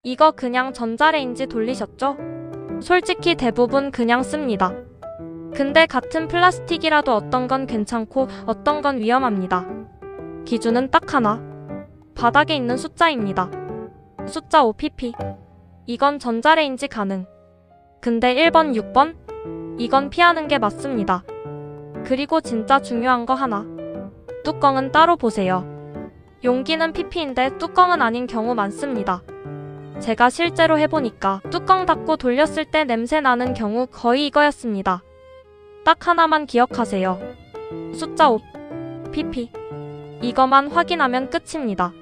이거 그냥 전자레인지 돌리셨죠? 솔직히 대부분 그냥 씁니다. 근데 같은 플라스틱이라도 어떤 건 괜찮고 어떤 건 위험합니다. 기준은 딱 하나. 바닥에 있는 숫자입니다. 숫자 5pp. 이건 전자레인지 가능. 근데 1번, 6번? 이건 피하는 게 맞습니다. 그리고 진짜 중요한 거 하나. 뚜껑은 따로 보세요. 용기는 pp인데 뚜껑은 아닌 경우 많습니다. 제가 실제로 해보니까 뚜껑 닫고 돌렸을 때 냄새 나는 경우 거의 이거였습니다. 딱 하나만 기억하세요. 숫자 5pp. 이거만 확인하면 끝입니다.